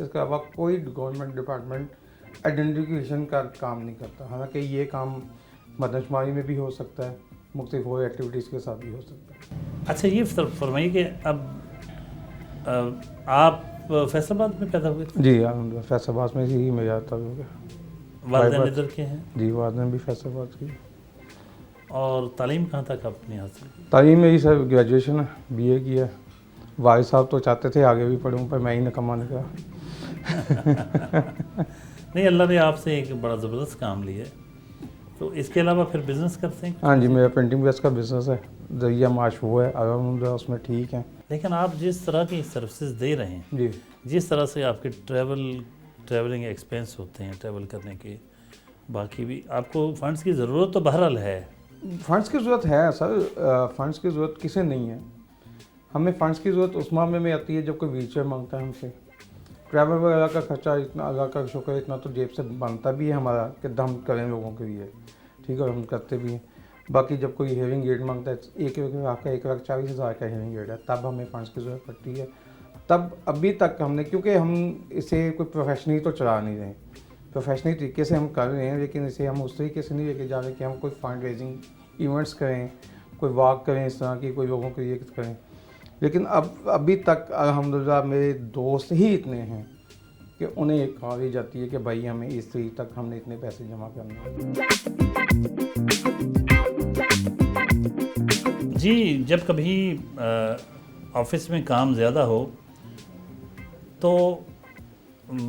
اس کے علاوہ کوئی گورنمنٹ ڈپارٹمنٹ آئیڈینٹیفیکیشن کا کام نہیں کرتا. حالانکہ یہ کام مردم شماری میں بھی ہو سکتا ہے, مختلف اور ایکٹیویٹیز کے ساتھ بھی ہو سکتا ہے. اچھا یہ فرمائیے کہ اب آپ فیصل آباد میں پیدا ہوئے تھے؟ جی الحمد للہ فیصل آباد میں ہی میرا تعلق ہے. والدین ادھر کے ہیں؟ جی والدین بھی فیصل آباد کی. اور تعلیم کہاں تک آپ نے حاصل کی؟ تعلیم میری سر گریجویشن ہے, بی اے کی ہے. والد صاحب تو چاہتے تھے آگے بھی پڑھوں پر میں ہی نکما نکلا. نہیں, اللہ نے آپ سے ایک بڑا زبردست کام لیا ہے, تو اس کے علاوہ پھر بزنس کرتے ہیں؟ ہاں جی میرا پرنٹنگ پریس کا بزنس ہے, ذریعہ معاش وہ ہے, الحمد للہ اس میں ٹھیک ہیں. لیکن آپ جس طرح کی سروسز دے رہے ہیں, جی جس طرح سے آپ کے ٹریولنگ ایکسپینس ہوتے ہیں ٹریول کرنے کے, باقی بھی آپ کو فنڈس کی ضرورت تو بہرحال ہے. فنڈس کی ضرورت ہے سر, فنڈس کی ضرورت کسے نہیں ہے. ہمیں فنڈس کی ضرورت اس معاملے میں آتی ہے جب کوئی ویل چیئر مانگتا ہے ہم سے. ٹریول وغیرہ کا خرچہ اتنا اللہ کا شکر ہے اتنا تو جیب سے بنتا بھی ہے ہمارا کہ ہم کریں لوگوں کے لیے, ٹھیک ہے, ہم کرتے بھی ہیں. باقی جب کوئی ہیئرنگ ایڈ مانگتا ہے 1,40,000 کا ہیئرنگ ایڈ ہے, تب ہمیں فنڈس کی ضرورت پڑتی ہے. تب ابھی تک ہم نے, کیونکہ ہم اسے کوئی پروفیشنلی تو چلا نہیں رہے, پروفیشنلی طریقے سے ہم کر رہے ہیں, لیکن اسے ہم اس طریقے سے نہیں لے کے جا رہے کہ ہم کوئی فنڈ ریزنگ ایونٹس کریں, کوئی واک کریں, اس طرح کی کوئی لوگوں کے لیے کریں. لیکن ابھی تک الحمدللہ میرے دوست ہی اتنے ہیں کہ انہیں ایک کہا دی جاتی ہے کہ بھائی ہمیں اس تاریخ تک ہم نے اتنے پیسے جمع کرنے ہیں. جی, جب کبھی آفس میں کام زیادہ ہو تو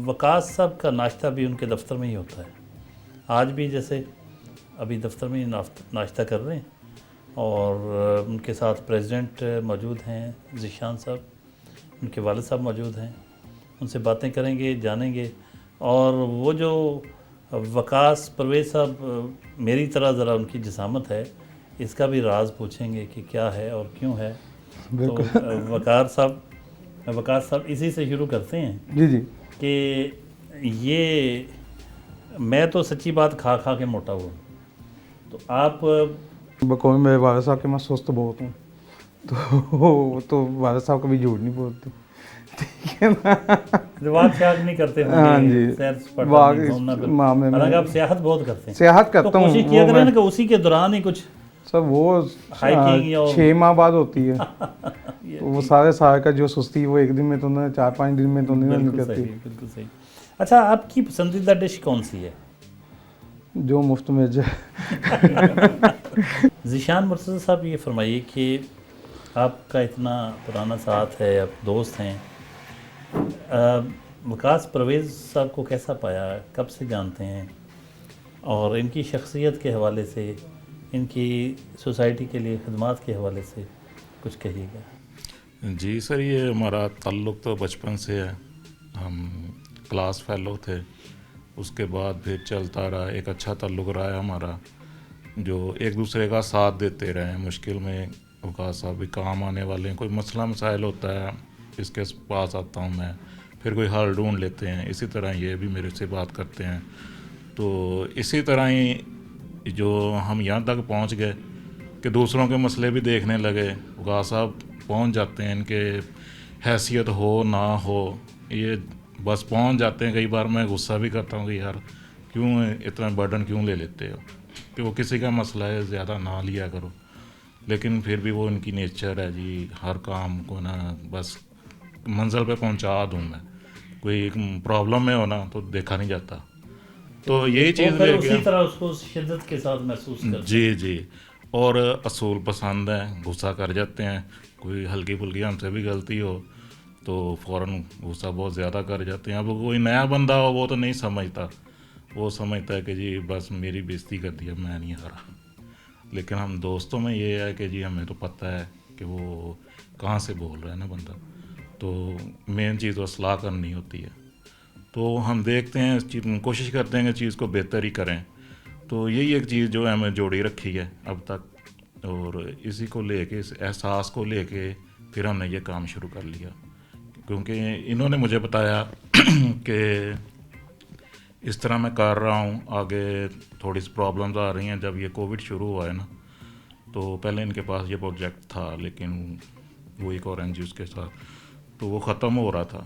وقاص صاحب کا ناشتہ بھی ان کے دفتر میں ہی ہوتا ہے. آج بھی جیسے ابھی دفتر میں ہی ناشتہ کر رہے ہیں, اور ان کے ساتھ پریزیڈنٹ موجود ہیں ذیشان صاحب, ان کے والد صاحب موجود ہیں. ان سے باتیں کریں گے, جانیں گے. اور وہ جو وقاص پرویز صاحب میری طرح ذرا ان کی جسامت ہے, اس کا بھی راز پوچھیں گے کہ کیا ہے اور کیوں ہے. تو وقار صاحب اسی سے شروع کرتے ہیں. جی جی, کہ یہ میں تو سچی بات کھا کھا کے موٹا ہوا, تو آپ بقول میرے والد صاحب کے میں سست بہت ہوں, تو والد صاحب کبھی جھوٹ نہیں بولتے, ٹھیک ہے نا. واک شاک نہیں کرتے ہوں ہاں گے, جی, سیر سپاٹا نہیں, گھومنا پھرنا. حالانکہ آپ سیاحت بہت کرتے ہیں. سیاحت کرتا ہوں, کوشش کیا کریں نا کہ اسی کے دوران ہی کچھ سب وہ ہائیکنگ یا 6 ماہ بعد ہوتی ہے. وہ سارے سال کا جو سستی وہ ایک دن میں تو نہ, 4-5 دن میں تو نہیں نکلتی. بالکل صحیح. اچھا, آپ کی پسندیدہ ڈش کون سی ہے؟ جو مفت میں ذیشان مرتضی صاحب, یہ فرمائیے کہ آپ کا اتنا پرانا ساتھ ہے, آپ دوست ہیں, وقاص پرویز صاحب کو کیسا پایا, کب سے جانتے ہیں, اور ان کی شخصیت کے حوالے سے, ان کی سوسائٹی کے لیے خدمات کے حوالے سے کچھ کہیے گا. جی سر, یہ ہمارا تعلق تو بچپن سے ہے. ہم کلاس فیلو تھے, اس کے بعد پھر چلتا رہا, ایک اچھا تعلق رہا ہے ہمارا, جو ایک دوسرے کا ساتھ دیتے رہے ہیں. مشکل میں وقاص صاحب بھی کام آنے والے ہیں, کوئی مسئلہ مسائل ہوتا ہے اس کے پاس آتا ہوں میں, پھر کوئی حل ڈھونڈ لیتے ہیں. اسی طرح یہ بھی میرے سے بات کرتے ہیں. تو اسی طرح ہی جو ہم یہاں تک پہنچ گئے کہ دوسروں کے مسئلے بھی دیکھنے لگے. وقاص صاحب پہنچ جاتے ہیں, ان کے حیثیت ہو نہ ہو, یہ بس پہنچ جاتے ہیں. کئی بار میں غصہ بھی کرتا ہوں کہ یار کیوں اتنا برڈن کیوں لے لیتے ہو, کہ وہ کسی کا مسئلہ ہے زیادہ نہ لیا کرو. لیکن پھر بھی وہ ان کی نیچر ہے جی, ہر کام کو نا بس منزل پہ پہنچا دوں میں. کوئی پرابلم میں ہونا تو دیکھا نہیں جاتا. تو یہی چیز لے کے اسی طرح اس کو شدت کے ساتھ محسوس کرتے. جی جی, اور اصول پسند ہے, غصہ کر جاتے ہیں. کوئی ہلکی پھلکی ہم سے بھی غلطی ہو تو فوراً غصہ بہت زیادہ کر جاتے ہیں. اب کوئی نیا بندہ ہو وہ تو نہیں سمجھتا, وہ سمجھتا ہے کہ جی بس میری بےزتی کر دیا, میں نہیں ہارا. لیکن ہم دوستوں میں یہ ہے کہ جی ہمیں تو پتہ ہے کہ وہ کہاں سے بول رہا ہے نا بندہ, تو مین چیز اصلاح کرنی ہوتی ہے. تو ہم دیکھتے ہیں, کوشش کرتے ہیں کہ چیز کو بہتر ہی کریں. تو یہی ایک چیز جو ہے ہمیں جوڑی رکھی ہے اب تک, اور اسی کو لے کے, اس احساس کو لے کے پھر ہم نے یہ کام شروع کر لیا. کیونکہ انہوں نے مجھے بتایا کہ اس طرح میں کر رہا ہوں, آگے تھوڑی سی پرابلمز آ رہی ہیں. جب یہ کووڈ شروع ہوا ہے نا, تو پہلے ان کے پاس یہ پروجیکٹ تھا, لیکن وہ ایک اور این جی اوز کے ساتھ, تو وہ ختم ہو رہا تھا.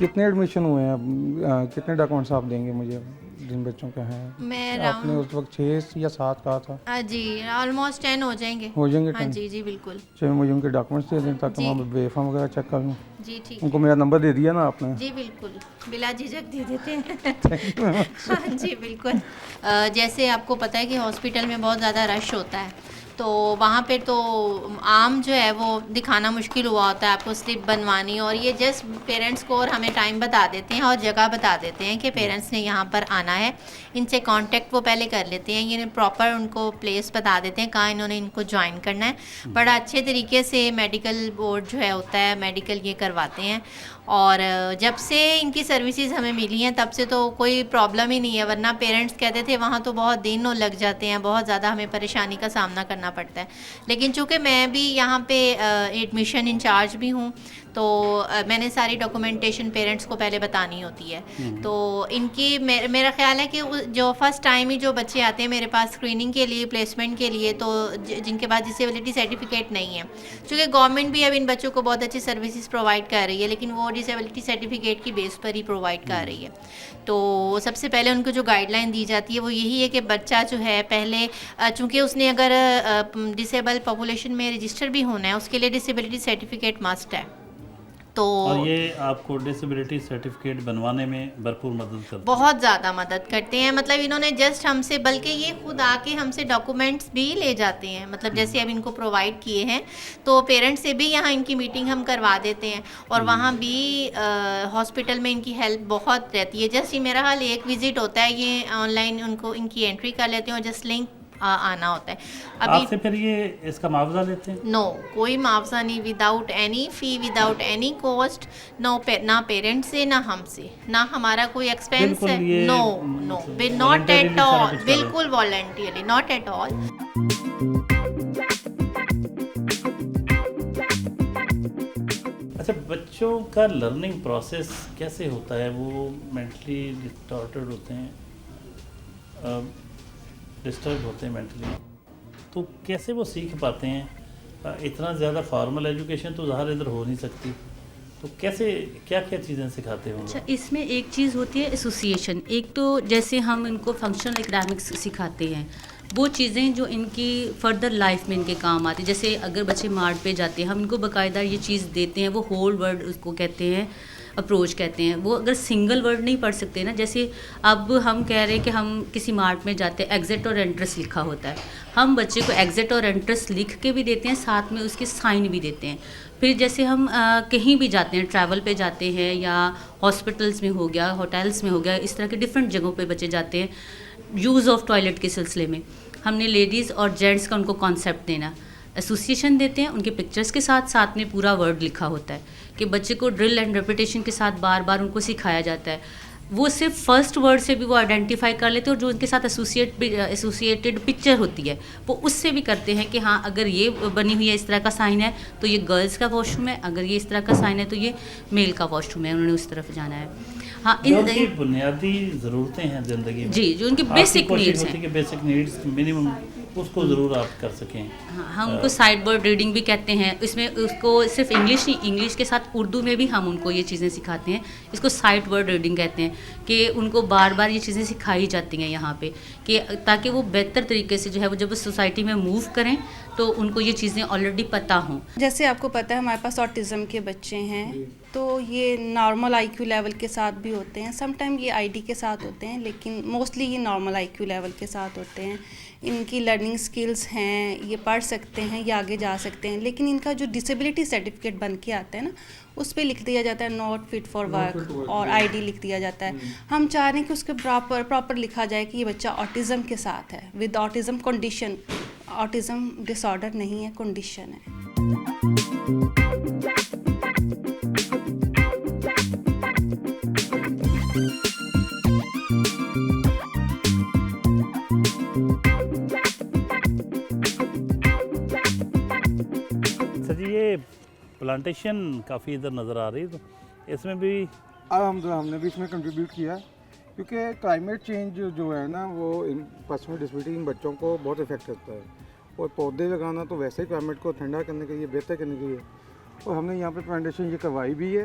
کتنے ایڈمیشن ہوئے ہیں؟ کتنے ڈاکومنٹس آپ دیں گے مجھے جن بچوں کے ہیں؟ میں آپ نے اس وقت 6 یا 7 کہا تھا. جی آلموسٹ 10 ہو جائیں گے. ہو جائیں گے ہاں 10. جی بالکل. چلیے مجھے ان کے ڈاکومنٹس دے دیں تاکہ جی. میں وے فارم وغیرہ چیک کر لوں. جی ٹھیک ان کو میرا نمبر دے دیا نا آپ نے؟ جی بالکل بلا جھجک دے دیتے ہیں. ہاں جی بالکل. جیسے آپ کو پتہ ہے کہ ہاسپٹل میں بہت زیادہ رش ہوتا ہے تو وہاں پہ تو عام جو ہے وہ دکھانا مشکل ہوا ہوتا ہے آپ کو سلپ بنوانی, اور یہ جسٹ پیرنٹس کو اور ہمیں ٹائم بتا دیتے ہیں اور جگہ بتا دیتے ہیں کہ پیرنٹس نے یہاں پر آنا ہے. ان سے کانٹیکٹ وہ پہلے کر لیتے ہیں, یہ پراپر ان کو پلیس بتا دیتے ہیں کہاں انہوں نے ان کو جوائن کرنا ہے. بڑا اچھے طریقے سے میڈیکل بورڈ جو ہے ہوتا ہے, میڈیکل یہ کرواتے ہیں. اور جب سے ان کی سروسز ہمیں ملی ہیں تب سے تو کوئی پرابلم ہی نہیں ہے, ورنہ پیرنٹس کہتے تھے وہاں تو بہت دن لگ جاتے ہیں, بہت زیادہ ہمیں پریشانی کا سامنا کرنا پڑتا ہے. لیکن چونکہ میں بھی یہاں پہ ایڈمیشن انچارج بھی ہوں تو میں نے ساری ڈاکومنٹیشن پیرنٹس کو پہلے بتانی ہوتی ہے. تو ان کی میرا خیال ہے کہ جو فرسٹ ٹائم ہی جو بچے آتے ہیں میرے پاس اسکریننگ کے لیے, پلیسمنٹ کے لیے, تو جن کے پاس ڈسیبلٹی سرٹیفکیٹ نہیں ہے, چونکہ گورنمنٹ بھی اب ان بچوں کو بہت اچھی سروسز پرووائڈ کر رہی ہے لیکن وہ ڈسیبلٹی سرٹیفکیٹ کی بیس پر ہی پرووائڈ کر رہی ہے. تو سب سے پہلے ان کو جو گائیڈ لائن دی جاتی ہے وہ یہی ہے کہ بچہ جو ہے پہلے, چونکہ اس نے اگر ڈسیبل پاپولیشن میں رجسٹر بھی ہونا ہے اس کے لیے ڈسیبلٹی سرٹیفکیٹ مسٹ ہے. تو اور یہ آپ کو ڈسیبلٹی سرٹیفکیٹ بنوانے میں بھرپور مدد کرتے ہیں, بہت زیادہ مدد کرتے ہیں. مطلب انہوں نے جسٹ ہم سے, بلکہ یہ خود آ کے ہم سے ڈاکومنٹس بھی لے جاتے ہیں. مطلب جیسے اب ان کو پرووائڈ کیے ہیں تو پیرنٹس سے بھی یہاں ان کی میٹنگ ہم کروا دیتے ہیں, اور وہاں بھی ہاسپٹل میں ان کی ہیلپ بہت رہتی ہے. جسٹ یہ میرا حال ایک وزٹ ہوتا ہے, یہ آن لائن ان کو ان کی انٹری کر لیتے ہیں اور جسٹ لنک آنا ہوتا ہے. آپ سے پھر یہ اس کا معاوضہ لیتے ہیں؟ نو, کوئی معاوضہ نہیں, وداؤٹ اینی فی, وداؤٹ اینی کاسٹ. نہ پیرنٹس سے نہ ہم سے, نہ ہمارا کوئی ایکسپینس ہے. نو نو, ناٹ ایٹ آل, بالکل والنٹیئرلی, ناٹ ایٹ آل. اچھا, بچوں کا لرننگ پروسیس کیسے ہوتا ہے؟ وہ مینٹلی ڈسٹارٹیڈ ہوتے ہیں, ڈسٹرب ہوتے ہیں مینٹلی, تو کیسے وہ سیکھ پاتے ہیں؟ اتنا زیادہ فارمل ایجوکیشن تو ظاہر ادھر ہو نہیں سکتی, تو کیسے کیا کیا چیزیں سکھاتے ہوں؟ اچھا, اس میں ایک چیز ہوتی ہے ایسوسیشن. ایک تو جیسے ہم ان کو فنکشنل اکیڈمکس سکھاتے ہیں, وہ چیزیں جو ان کی فردر لائف میں ان کے کام آتی ہیں. جیسے اگر بچے مارٹ پہ جاتے ہیں, ہم ان کو باقاعدہ یہ چیز دیتے ہیں, وہ ہول ورڈ اس کو کہتے ہیں, اپروچ کہتے ہیں. وہ اگر سنگل ورڈ نہیں پڑھ سکتے نا, جیسے اب ہم کہہ رہے ہیں کہ ہم کسی مارٹ میں جاتے ہیں, ایگزٹ اور انٹرس لکھا ہوتا ہے, ہم بچے کو ایگزٹ اور انٹرس لکھ کے بھی دیتے ہیں, ساتھ میں اس کے سائن بھی دیتے ہیں. پھر جیسے ہم کہیں بھی جاتے ہیں, ٹریول پہ جاتے ہیں یا ہاسپٹلس میں ہو گیا, ہوٹلس میں ہو گیا, اس طرح کے ڈفرینٹ جگہوں پہ بچے جاتے ہیں. یوز آف ٹوائلٹ کے سلسلے میں ہم نے لیڈیز اور جینٹس کا ان کو کانسیپٹ دینا, ایسوسیشن دیتے ہیں ان کے پکچرز کے ساتھ, ساتھ میں پورا ورڈ لکھا ہوتا ہے کہ بچے کو ڈرل اینڈ ریپیٹیشن کے ساتھ بار بار ان کو سکھایا جاتا ہے. وہ صرف فرسٹ ورڈ سے بھی وہ آئیڈینٹیفائی کر لیتے ہیں, اور جو ان کے ساتھ ایسوسیٹڈ پکچر ہوتی ہے وہ اس سے بھی کرتے ہیں کہ ہاں اگر یہ بنی ہوئی ہے اس طرح کا سائن ہے تو یہ گرلز کا واش روم ہے, اگر یہ اس طرح کا سائن ہے تو یہ میل کا واش روم ہے, انہوں نے اس طرف جانا ہے. ہاں, جو ان کی بنیادی ضرورتیں ہیں زندگی میں, جی, جو ان کی بیسک نیڈس ہیں, کہ بیسک نیڈس منیمم اس کو ضرور آپ کر سکیں. ہم ان کو سائڈ ورڈ ریڈنگ بھی کہتے ہیں. اس میں اس کو صرف انگلش نہیں, انگلش کے ساتھ اردو میں بھی ہم ان کو یہ چیزیں سکھاتے ہیں. اس کو سائڈ ورڈ ریڈنگ کہتے ہیں کہ ان کو بار بار یہ چیزیں سکھائی جاتی ہیں یہاں پہ, کہ تاکہ وہ بہتر طریقے سے جو ہے وہ جب وہ سوسائٹی میں موو کریں تو ان کو یہ چیزیں آلریڈی پتہ ہوں. جیسے آپ کو پتہ ہے ہمارے پاس آٹزم کے بچے ہیں, تو یہ نارمل آئی کیو لیول کے ساتھ بھی ہوتے ہیں, سم ٹائم یہ آئی ڈی کے ساتھ ہوتے ہیں, لیکن موسٹلی یہ نارمل آئی کیو لیول کے ساتھ ہوتے ہیں. ان کی لرننگ سکلز ہیں, یہ پڑھ سکتے ہیں, یہ آگے جا سکتے ہیں, لیکن ان کا جو ڈسیبلٹی سرٹیفکیٹ بن کے آتا ہے نا, اس پہ لکھ دیا جاتا ہے ناٹ فٹ فار ورک, اور آئی ڈی لکھ دیا جاتا ہے. ہم چاہ رہے ہیں کہ اس کے پراپر لکھا جائے کہ یہ بچہ آٹزم کے ساتھ ہے, with autism condition. Autism disorder نہیں ہے, کنڈیشن ہے. یہ پلانٹیشن کافی ادھر نظر آ رہی ہے, تو اس میں بھی الحمدللہ ہم نے بھی اس میں کنٹریبیوٹ کیا, کیونکہ کلائمیٹ چینج جو ہے نا وہ ان پرسن ود ڈسیبلٹی ان بچوں کو بہت افیکٹ کرتا ہے, اور پودے لگانا تو ویسے ہی کلائمیٹ کو ٹھنڈا کرنے کے لیے, بہتر کرنے کے لیے, اور ہم نے یہاں پہ پلانٹیشن یہ کروائی بھی ہے.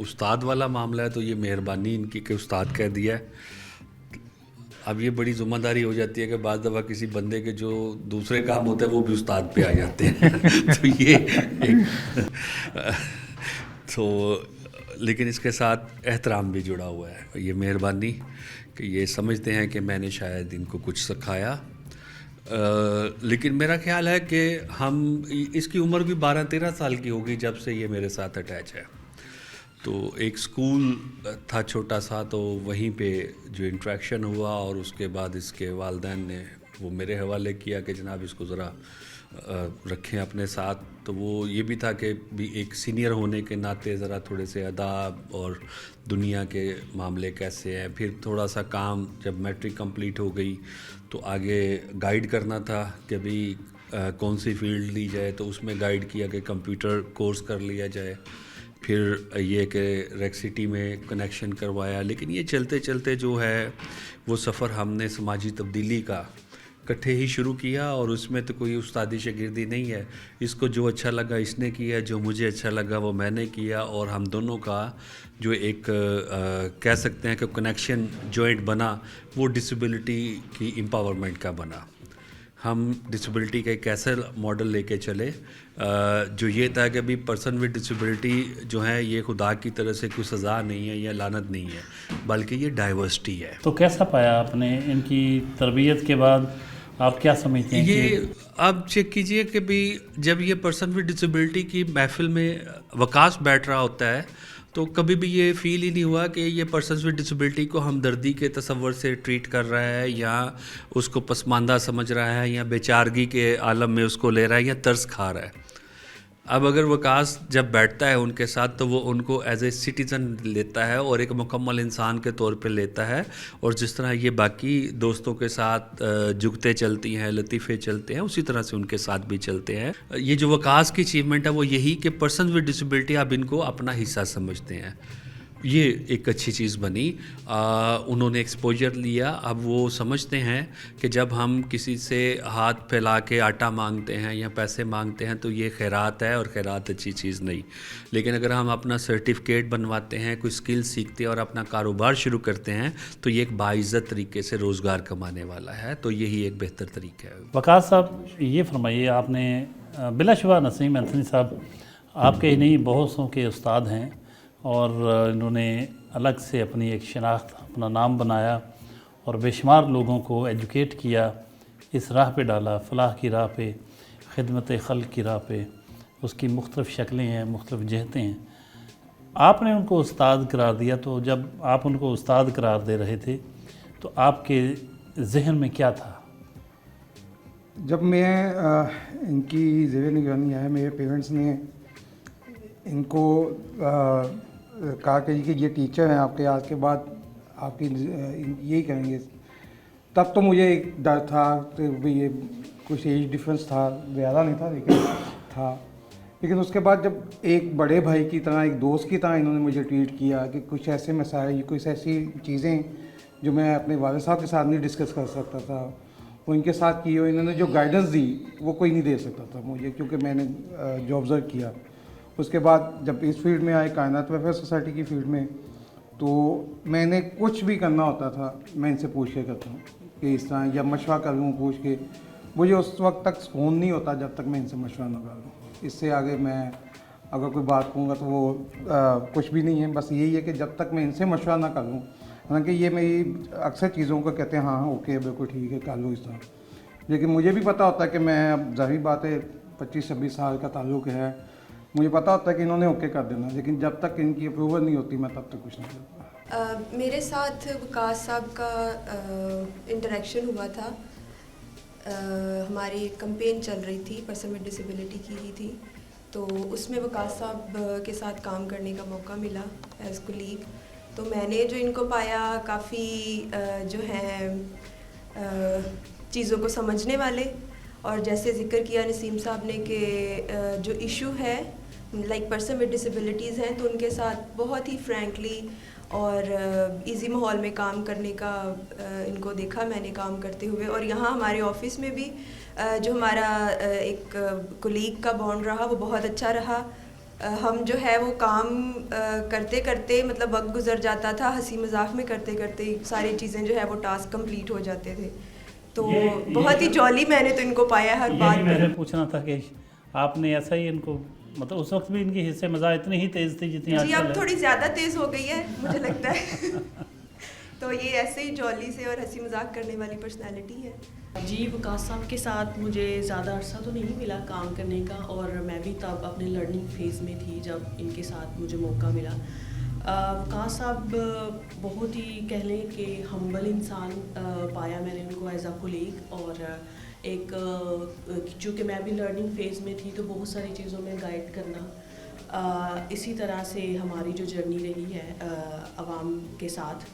استاد والا معاملہ ہے تو یہ مہربانی ان کی کہ استاد کہہ دیا ہے. اب یہ بڑی ذمہ داری ہو جاتی ہے کہ بعض دفعہ کسی بندے کے جو دوسرے کام ہوتے ہیں وہ بھی استاد پہ آ جاتے ہیں. تو یہ تو لیکن اس کے ساتھ احترام بھی جڑا ہوا ہے. یہ مہربانی کہ یہ سمجھتے ہیں کہ میں نے شاید ان کو کچھ سکھایا. لیکن میرا خیال ہے کہ ہم اس کی عمر بھی 12-13 سال کی ہوگی جب سے یہ میرے ساتھ اٹیچ ہے. تو ایک سکول تھا چھوٹا سا, تو وہیں پہ جو انٹریکشن ہوا اور اس کے بعد اس کے والدین نے وہ میرے حوالے کیا کہ جناب اس کو ذرا رکھیں اپنے ساتھ. تو وہ یہ بھی تھا کہ بھی ایک سینئر ہونے کے ناطے ذرا تھوڑے سے آداب اور دنیا کے معاملے کیسے ہیں. پھر تھوڑا سا کام جب میٹرک کمپلیٹ ہو گئی تو آگے گائیڈ کرنا تھا کہ بھی کون سی فیلڈ لی جائے, تو اس میں گائیڈ کیا کہ کمپیوٹر کورس کر لیا جائے. پھر یہ کہ ریک سٹی میں کنیکشن کروایا. لیکن یہ چلتے چلتے جو ہے وہ سفر ہم نے سماجی تبدیلی کا اکٹھے ہی شروع کیا, اور اس میں تو کوئی استادی شاگردی نہیں ہے. اس کو جو اچھا لگا اس نے کیا, جو مجھے اچھا لگا وہ میں نے کیا, اور ہم دونوں کا جو ایک کہہ سکتے ہیں کہ کنیکشن جوائنٹ بنا وہ ڈسیبلٹی کی امپاورمنٹ کا بنا. ہم ڈسیبلٹی کا ایک ایسا ماڈل لے کے چلے جو یہ تھا کہ بھی پرسن ود ڈسیبلٹی جو ہے یہ خدا کی طرف سے کوئی سزا نہیں ہے یا لعنت نہیں ہے, بلکہ یہ ڈائیورسٹی ہے. تو کیسا پایا آپ نے ان کی تربیت کے بعد, آپ کیا سمجھتے ہیں؟ یہ آپ چیک کیجئے کہ بھی جب یہ پرسن ود ڈسیبلٹی کی محفل میں وکاس بیٹھ رہا ہوتا ہے تو کبھی بھی یہ فیل ہی نہیں ہوا کہ یہ پرسنز ود ڈسیبلٹی کو ہمدردی کے تصور سے ٹریٹ کر رہا ہے یا اس کو پسماندہ سمجھ رہا ہے یا بیچارگی کے عالم میں اس کو لے رہا ہے یا ترس کھا رہا ہے. اب اگر وکاس جب بیٹھتا ہے ان کے ساتھ تو وہ ان کو ایز اے سٹیزن لیتا ہے اور ایک مکمل انسان کے طور پہ لیتا ہے, اور جس طرح یہ باقی دوستوں کے ساتھ جگتے چلتی ہیں, لطیفے چلتے ہیں, اسی طرح سے ان کے ساتھ بھی چلتے ہیں. یہ جو وکاس کی اچیومنٹ ہے وہ یہی کہ پرسن ود ڈسیبلٹی اب ان کو اپنا حصہ سمجھتے ہیں. یہ ایک اچھی چیز بنی. انہوں نے ایکسپوجر لیا. اب وہ سمجھتے ہیں کہ جب ہم کسی سے ہاتھ پھیلا کے آٹا مانگتے ہیں یا پیسے مانگتے ہیں تو یہ خیرات ہے, اور خیرات اچھی چیز نہیں. لیکن اگر ہم اپنا سرٹیفکیٹ بنواتے ہیں, کوئی سکل سیکھتے ہیں اور اپنا کاروبار شروع کرتے ہیں تو یہ ایک باعزت طریقے سے روزگار کمانے والا ہے. تو یہی ایک بہتر طریقہ ہے. وقاص صاحب یہ فرمائیے, آپ نے بلا شبہ نسیم اینتھنی صاحب آپ کے ہی نہیں بہت سوں کے استاد ہیں, اور انہوں نے الگ سے اپنی ایک شناخت, اپنا نام بنایا اور بے شمار لوگوں کو ایجوکیٹ کیا, اس راہ پہ ڈالا, فلاح کی راہ پہ, خدمت خلق کی راہ پہ. اس کی مختلف شکلیں ہیں, مختلف جہتیں ہیں. آپ نے ان کو استاد قرار دیا, تو جب آپ ان کو استاد قرار دے رہے تھے تو آپ کے ذہن میں کیا تھا؟ جب میں ان کی زیر نگرانی آیا, میرے پیرنٹس نے ان کو کہا کہ یہ ٹیچر ہیں آپ کے, آج کے بعد آپ کی یہی کریں گے. تب تو مجھے ایک ڈر تھا کہ یہ کچھ ایج ڈفرینس تھا, زیادہ نہیں تھا لیکن تھا. لیکن اس کے بعد جب ایک بڑے بھائی کی طرح, ایک دوست کی طرح انہوں نے مجھے ٹریٹ کیا کہ کچھ ایسے مسائل, کچھ ایسی چیزیں جو میں اپنے والد صاحب کے ساتھ نہیں ڈسکس کر سکتا تھا وہ ان کے ساتھ کی, اور انہوں نے جو گائیڈنس دی وہ کوئی نہیں دے سکتا تھا مجھے, کیونکہ میں نے جو آبزرو کیا. اس کے بعد جب اس فیلڈ میں آئے, کائنات ویلفیئر سوسائٹی کی فیلڈ میں, تو میں نے کچھ بھی کرنا ہوتا تھا میں ان سے پوچھ کے کرتا ہوں کہ اس طرح, یا مشورہ کر لوں پوچھ کے. مجھے اس وقت تک سکون نہیں ہوتا جب تک میں ان سے مشورہ نہ کر لوں. اس سے آگے میں اگر کوئی بات کہوں گا تو وہ کچھ بھی نہیں ہے. بس یہی ہے کہ جب تک میں ان سے مشورہ نہ کر لوں, حالانکہ یہ میری اکثر چیزوں کو کہتے ہیں ہاں اوکے بالکل ٹھیک ہے کر لو اس طرح, لیکن مجھے بھی پتہ ہوتا ہے کہ میں, اب ظاہری بات ہے 25-26 سال کا تعلق ہے, مجھے پتا ہوتا ہے کہ انہوں نے اوکے کر دینا, لیکن جب تک ان کی اپروول نہیں ہوتی میں تب تک کچھ نہیں کرتا. میرے ساتھ وقاص صاحب کا انٹریکشن ہوا تھا. ہماری کمپین چل رہی تھی, پرسن ود ڈسیبلٹی کی ہی تھی, تو اس میں وقاص صاحب کے ساتھ کام کرنے کا موقع ملا ایز کولیگ. تو میں نے جو ان کو پایا کافی جو ہیں چیزوں کو سمجھنے والے, اور جیسے ذکر کیا نسیم صاحب نے کہ جو ایشو ہے لائک پرسن ود ڈسیبلٹیز ہیں, تو ان کے ساتھ بہت ہی فرینکلی اور ایزی ماحول میں کام کرنے کا ان کو دیکھا میں نے کام کرتے ہوئے. اور یہاں ہمارے آفس میں بھی جو ہمارا ایک کولیگ کا بانڈ رہا وہ بہت اچھا رہا. ہم جو ہے وہ کام کرتے کرتے مطلب وقت گزر جاتا تھا, ہنسی مذاق میں کرتے کرتے ساری چیزیں جو ہے وہ ٹاسک کمپلیٹ ہو جاتے تھے. تو بہت ہی جولی میں نے تو ان کو پایا ہر بات میں نے پوچھنا تھا کہ آپ نے ایسا ہی ان کو مطلب اس وقت بھی ان کی حصے مزاح اتنی ہی تیز تھی جتنی جی اب تھوڑی زیادہ تیز ہو گئی ہے مجھے لگتا ہے. تو یہ ایسے ہی جولی سے اور ہنسی مذاق کرنے والی پرسنالٹی ہے. جی وکاس صاحب کے ساتھ مجھے زیادہ عرصہ تو نہیں ملا کام کرنے کا, اور میں بھی تب اپنے لرننگ فیز میں تھی جب ان کے ساتھ مجھے موقع ملا. وکاس صاحب بہت ہی کہہ لیں کہ ہمبل انسان پایا میں نے ان کو ایز اے کولیگ, اور ایک چونکہ میں بھی لرننگ فیز میں تھی تو بہت ساری چیزوں میں گائیڈ کرنا. اسی طرح سے ہماری جو جرنی رہی ہے عوام کے ساتھ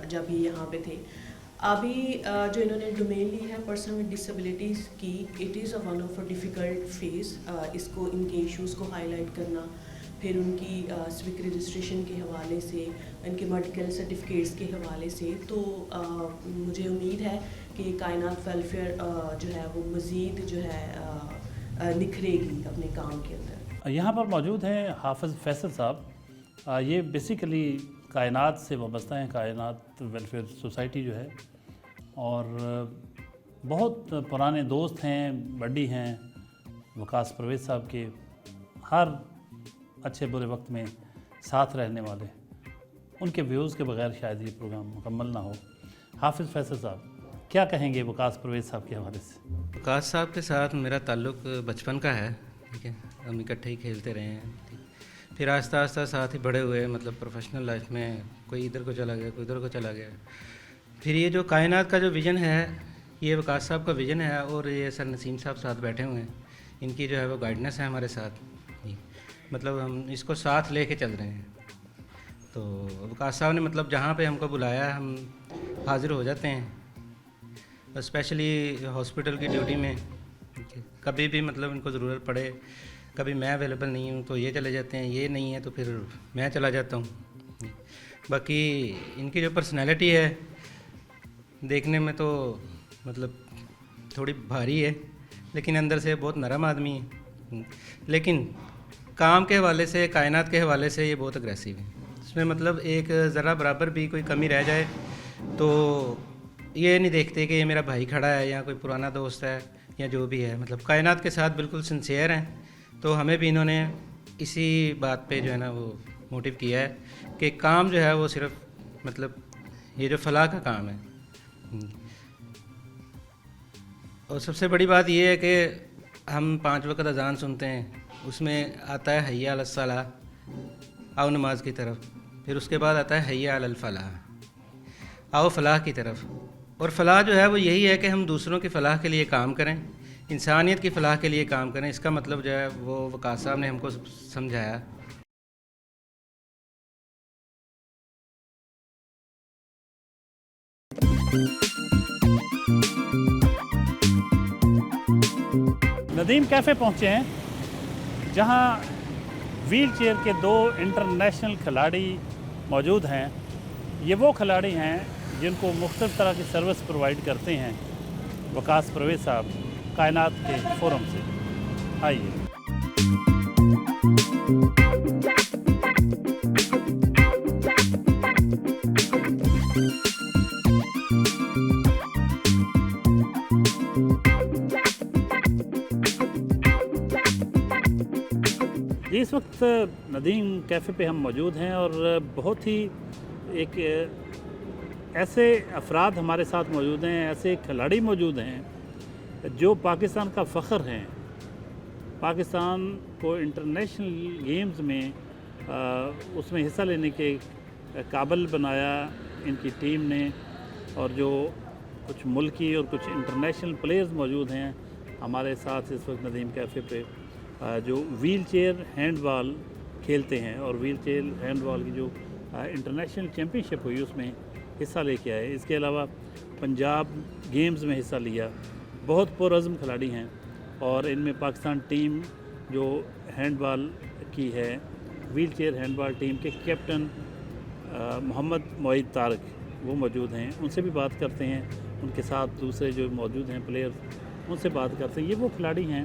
جب یہ یہاں پہ تھے. ابھی جو انہوں نے ڈومین لی ہے پرسن ود ڈسیبلٹیز کی, it is a one of a difficult phase. اس کو ان کے ایشوز کو ہائی لائٹ کرنا, پھر ان کی سوک رجسٹریشن کے حوالے سے, ان کے میڈیکل سرٹیفکیٹس کے حوالے سے. تو مجھے امید ہے کہ کائنات ویلفیئر جو ہے وہ مزید جو ہے نکھرے گی اپنے کام کے اندر. یہاں پر موجود ہیں حافظ فیصل صاحب. یہ بیسیکلی کائنات سے وابستہ ہیں, کائنات ویلفیئر سوسائٹی جو ہے, اور بہت پرانے دوست ہیں, بڈی ہیں وکاس پرویز صاحب کے, ہر اچھے برے وقت میں ساتھ رہنے والے. ان کے ویوز کے بغیر شاید یہ پروگرام مکمل نہ ہو. حافظ فیصل صاحب کیا کہیں گے وکاس پرویز صاحب کے حوالے سے؟ وکاس صاحب کے ساتھ میرا تعلق بچپن کا ہے, ٹھیک ہے, ہم اکٹھے ہی کھیلتے رہے ہیں. پھر آہستہ آہستہ ساتھ ہی بڑے ہوئے, مطلب پروفیشنل لائف میں کوئی ادھر کو چلا گیا, کوئی ادھر کو چلا گیا. پھر یہ جو کائنات کا جو ویژن ہے یہ وکاس صاحب کا ویژن ہے, اور یہ سر نسیم صاحب ساتھ بیٹھے ہوئے ہیں, ان کی جو ہے وہ گائیڈنس ہے ہمارے ساتھ. مطلب ہم اس کو ساتھ لے کے چل رہے ہیں. تو وکاس صاحب نے مطلب جہاں پہ ہم کو بلایا ہے ہم حاضر ہو جاتے ہیں, اسپیشلی ہاسپٹل کی ڈیوٹی میں. کبھی بھی مطلب ان کو ضرورت پڑے, کبھی میں اویلیبل نہیں ہوں تو یہ چلے جاتے ہیں, یہ نہیں ہے تو پھر میں چلا جاتا ہوں. باقی ان کی جو پرسنالٹی ہے دیکھنے میں تو مطلب تھوڑی بھاری ہے, لیکن اندر سے بہت نرم آدمی ہے. لیکن کام کے حوالے سے, کائنات کے حوالے سے یہ بہت اگریسو ہے. اس میں مطلب ایک ذرا برابر بھی کوئی کمی رہ جائے تو یہ نہیں دیکھتے کہ یہ میرا بھائی کھڑا ہے یا کوئی پرانا دوست ہے یا جو بھی ہے. مطلب کائنات کے ساتھ بالکل سنسیئر ہیں. تو ہمیں بھی انہوں نے اسی بات پہ جو ہے نا وہ موٹیو کیا ہے کہ کام جو ہے وہ صرف مطلب یہ جو فلاح کا کام ہے. اور سب سے بڑی بات یہ ہے کہ ہم 5 وقت اذان سنتے ہیں, اس میں آتا ہے حی علی الصلاۃ, آؤ نماز کی طرف. پھر اس کے بعد آتا ہے حی علی الفلاح, آؤ فلاح کی طرف. اور فلاح جو ہے وہ یہی ہے کہ ہم دوسروں کی فلاح کے لیے کام کریں, انسانیت کی فلاح کے لیے کام کریں. اس کا مطلب جو ہے وہ وکاس صاحب نے ہم کو سمجھایا. ندیم کیفے پہنچے ہیں جہاں ویل چیئر کے 2 انٹرنیشنل کھلاڑی موجود ہیں. یہ وہ کھلاڑی ہیں جن کو مختلف طرح کی سروس پرووائڈ کرتے ہیں وکاس پرویز صاحب کائنات کے فورم سے. آئیے. اس وقت ندیم کیفے پہ ہم موجود ہیں اور بہت ہی ایک ایسے افراد ہمارے ساتھ موجود ہیں, ایسے کھلاڑی موجود ہیں جو پاکستان کا فخر ہیں. پاکستان کو انٹرنیشنل گیمز میں اس میں حصہ لینے کے قابل بنایا ان کی ٹیم نے. اور جو کچھ ملکی اور کچھ انٹرنیشنل پلیئرز موجود ہیں ہمارے ساتھ اس وقت ندیم کیفے پہ, جو ویل چیئر ہینڈ بال کھیلتے ہیں اور ویل چیئر ہینڈ بال کی جو انٹرنیشنل چیمپئن شپ ہوئی اس میں حصہ لے کے آئے. اس کے علاوہ پنجاب گیمز میں حصہ لیا. بہت پرعزم کھلاڑی ہیں اور ان میں پاکستان ٹیم جو ہینڈ بال کی ہے, ویل چیئر ہینڈ بال ٹیم کے کیپٹن محمد معید طارق وہ موجود ہیں. ان سے بھی بات کرتے ہیں, ان کے ساتھ دوسرے جو موجود ہیں پلیئر ان سے بات کرتے ہیں. یہ وہ کھلاڑی ہیں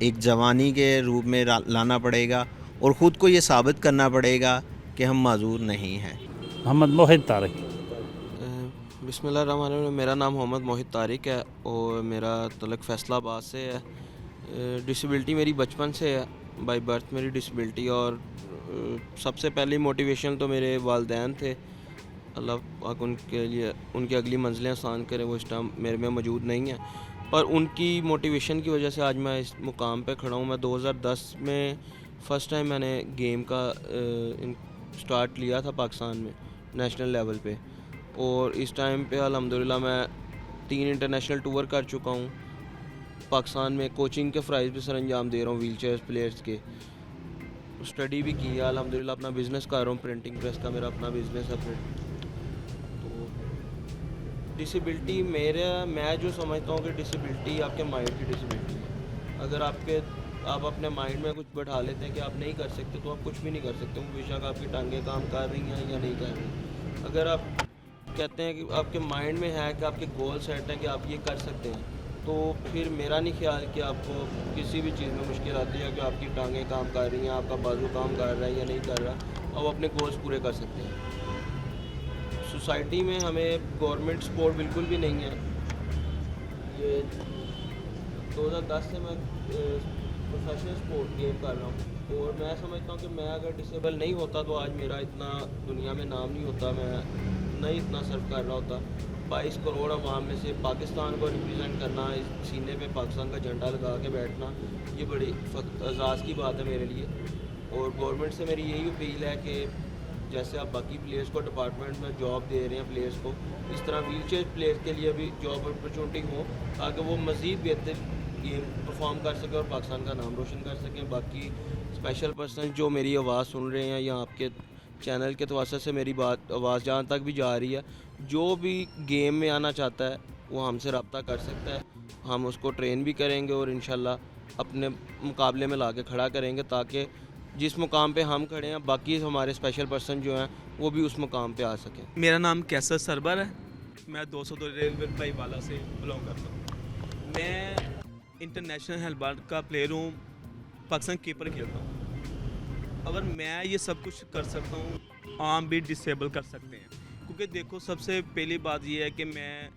ایک جوانی کے روپ میں لانا پڑے گا اور خود کو یہ ثابت کرنا پڑے گا کہ ہم معذور نہیں ہیں. محمد موہد طارق. بسم اللہ الرحمن الرحیم. میرا نام محمد موہد طارق ہے اور میرا تعلق فیصل آباد سے ہے. ڈسیبلٹی میری بچپن سے ہے, بائی برتھ میری ڈسیبلٹی. اور سب سے پہلی موٹیویشن تو میرے والدین تھے, اللہ پاک ان کے لیے ان کی اگلی منزلیں آسان کریں, وہ اس ٹائم میرے میں موجود نہیں ہیں, پر ان کی موٹیویشن کی وجہ سے آج میں اس مقام پہ کھڑا ہوں. میں 2010 میں فرسٹ ٹائم میں نے گیم کا سٹارٹ لیا تھا پاکستان میں نیشنل لیول پہ, اور اس ٹائم پہ الحمدللہ میں 3 انٹرنیشنل ٹور کر چکا ہوں. پاکستان میں کوچنگ کے فرائض بھی سر انجام دے رہا ہوں ویل چیئر پلیئرس کے, اسٹڈی بھی کی ہے الحمدللہ. اپنا بزنس کر رہا ہوں, پرنٹنگ پریس کا میرا اپنا بزنس ہے. تو ڈسیبلٹی میں جو سمجھتا ہوں کہ ڈسیبلٹی آپ کے مائنڈ کی ڈسیبلٹی ہے. اگر آپ اپنے مائنڈ میں کچھ بٹھا لیتے ہیں کہ آپ نہیں کر سکتے تو آپ کچھ بھی نہیں کر سکتے. بے شک آپ کی ٹانگیں کام کر رہی ہیں یا نہیں کر رہی. اگر آپ کہتے ہیں کہ آپ کے مائنڈ میں ہے کہ آپ کے گول سیٹ ہیں کہ آپ یہ کر سکتے ہیں, تو پھر میرا نہیں خیال کہ آپ کو کسی بھی چیز میں مشکل آتی ہے کہ آپ کی ٹانگیں کام کر رہی ہیں, آپ کا بازو کام کر رہا ہے یا نہیں کر رہا, آپ اپنے گولز پورے کر سکتے ہیں. سوسائٹی میں ہمیں گورنمنٹ سپورٹ بالکل بھی نہیں ہے. یہ 2010 سے میں پروفیشنل سپورٹ گیم کر رہا ہوں, اور میں سمجھتا ہوں کہ میں اگر ڈسیبل نہیں ہوتا تو آج میرا اتنا دنیا میں نام نہیں ہوتا, میں نہیں اتنا سرو کر رہا ہوتا. 22 کروڑ عوام میں سے پاکستان کو ریپرزینٹ کرنا, اس سینے پہ پاکستان کا جھنڈا لگا کے بیٹھنا, یہ بڑی اعزاز کی بات ہے میرے لیے. اور گورنمنٹ سے میری یہی اپیل ہے کہ جیسے آپ باقی پلیئرس کو ڈپارٹمنٹ میں جاب دے رہے ہیں پلیئرس کو, اس طرح ویل چیئر پلیئر کے لیے بھی جاب اپرچونٹی ہو تاکہ وہ مزید بہتر گیم پرفارم کر سکیں اور پاکستان کا نام روشن کر سکیں. باقی اسپیشل پرسن جو میری آواز سن رہے ہیں یا آپ کے چینل کے توسط سے میری آواز جہاں تک بھی جا رہی ہے, جو بھی گیم میں آنا چاہتا ہے وہ ہم سے رابطہ کر سکتا ہے. ہم اس کو ٹرین بھی کریں گے اور انشاءاللہ اپنے مقابلے میں لا کے کھڑا کریں گے, تاکہ جس مقام پہ ہم کھڑے ہیں باقی ہمارے اسپیشل پرسن جو ہیں وہ بھی اس مقام پہ آ سکیں. میرا نام کیسر سربر ہے, میں 202 ریلوے بھائی والا سے بلانگ کرتا ہوں. میں انٹرنیشنل ہیل بال کا پلیئر ہوں, پاکستان کیپر کھیلتا ہوں. اگر میں یہ سب کچھ کر سکتا ہوں, عام بھی ڈسیبل کر سکتے ہیں, کیونکہ دیکھو سب سے پہلی بات یہ ہے کہ میں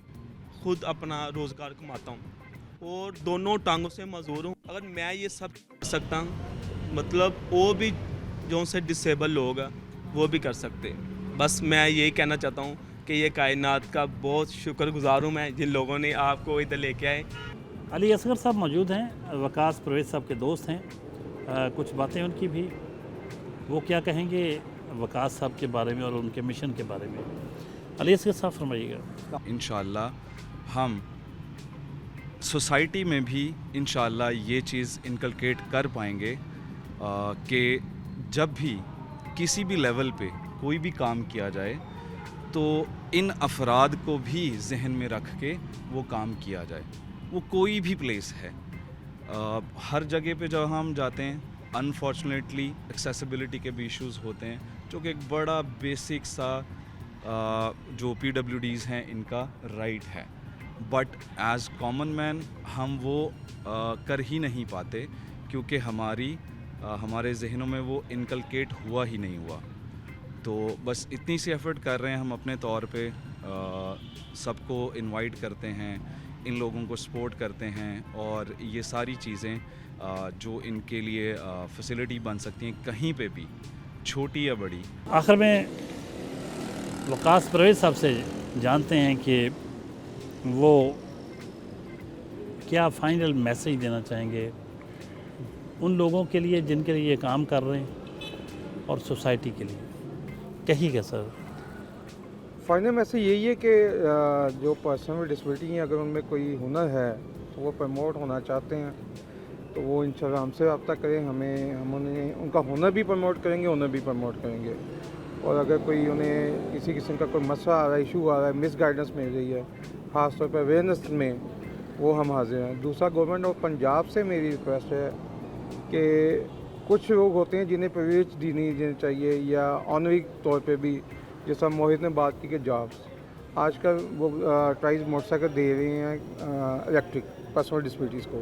خود اپنا روزگار کماتا ہوں اور دونوں ٹانگوں سے معذور ہوں. اگر میں یہ سب کر سکتا ہوں, مطلب وہ بھی جو سے ڈسیبل لوگ ہیں وہ بھی کر سکتے. بس میں یہی کہنا چاہتا ہوں کہ یہ کائنات کا بہت شکر گزار ہوں میں جن لوگوں نے آپ کو ادھر لے کے آئے. علی اصغر صاحب موجود ہیں, وقاص پرویز صاحب کے دوست ہیں. کچھ باتیں ان کی بھی, وہ کیا کہیں گے وقاص صاحب کے بارے میں اور ان کے مشن کے بارے میں. علی اصغر صاحب فرمائیے گا. انشاءاللہ ہم سوسائٹی میں بھی انشاءاللہ یہ چیز انکلکیٹ کر پائیں گے کہ جب بھی کسی بھی لیول پہ کوئی بھی کام کیا جائے تو ان افراد کو بھی ذہن میں رکھ کے وہ کام کیا جائے. وہ کوئی بھی پلیس ہے, ہر جگہ پہ جب ہم جاتے ہیں انفارچونیٹلی ایکسیسیبلٹی کے بھی ایشوز ہوتے ہیں, جو کہ ایک بڑا بیسک سا جو پی ڈبلیو ڈیز ہیں ان کا رائٹ ہے, بٹ ایز کامن مین ہم وہ کر ہی نہیں پاتے کیونکہ ہمارے ذہنوں میں وہ انکلکیٹ ہوا ہی نہیں ہوا. تو بس اتنی سی ایفرٹ کر رہے ہیں ہم اپنے طور پہ, سب کو انوائٹ کرتے ہیں, ان لوگوں کو سپورٹ کرتے ہیں, اور یہ ساری چیزیں جو ان کے لیے فیسلٹی بن سکتی ہیں کہیں پہ بھی, چھوٹی یا بڑی. آخر میں وقاص پرویز صاحب سے جانتے ہیں کہ وہ کیا فائنل میسیج دینا چاہیں گے ان لوگوں کے لیے جن کے لیے یہ کام کر رہے ہیں اور سوسائٹی کے لیے. کہیے گا سر. فائنل میسیج یہی ہے کہ جو پرسن ود ڈسیبلٹی ہیں, اگر ان میں کوئی ہنر ہے تو وہ پروموٹ ہونا چاہتے ہیں تو وہ انشاءاللہ ہم سے رابطہ کریں. ہم انہیں ان کا ہنر بھی پروموٹ کریں گے, ہنر بھی پروموٹ کریں گے. اور اگر کوئی انہیں کسی قسم کا کوئی مسئلہ آ رہا ہے, ایشو آ رہا ہے, مس گائیڈنس مل رہی ہے خاص طور پہ اویئرنیس میں, وہ ہم حاضر ہیں. دوسرا گورنمنٹ آف پنجاب سے میری ریکویسٹ ہے کہ کچھ لوگ ہوتے ہیں جنہیں پریویلیج دی نہیں دینی چاہیے, یا آنری طور پہ بھی, جیسا موہد نے بات کی کہ جابس آج کل وہ ٹرائز موٹر سائیکل دے رہے ہیں الیکٹرک پرسنل ڈسبلٹیز کو.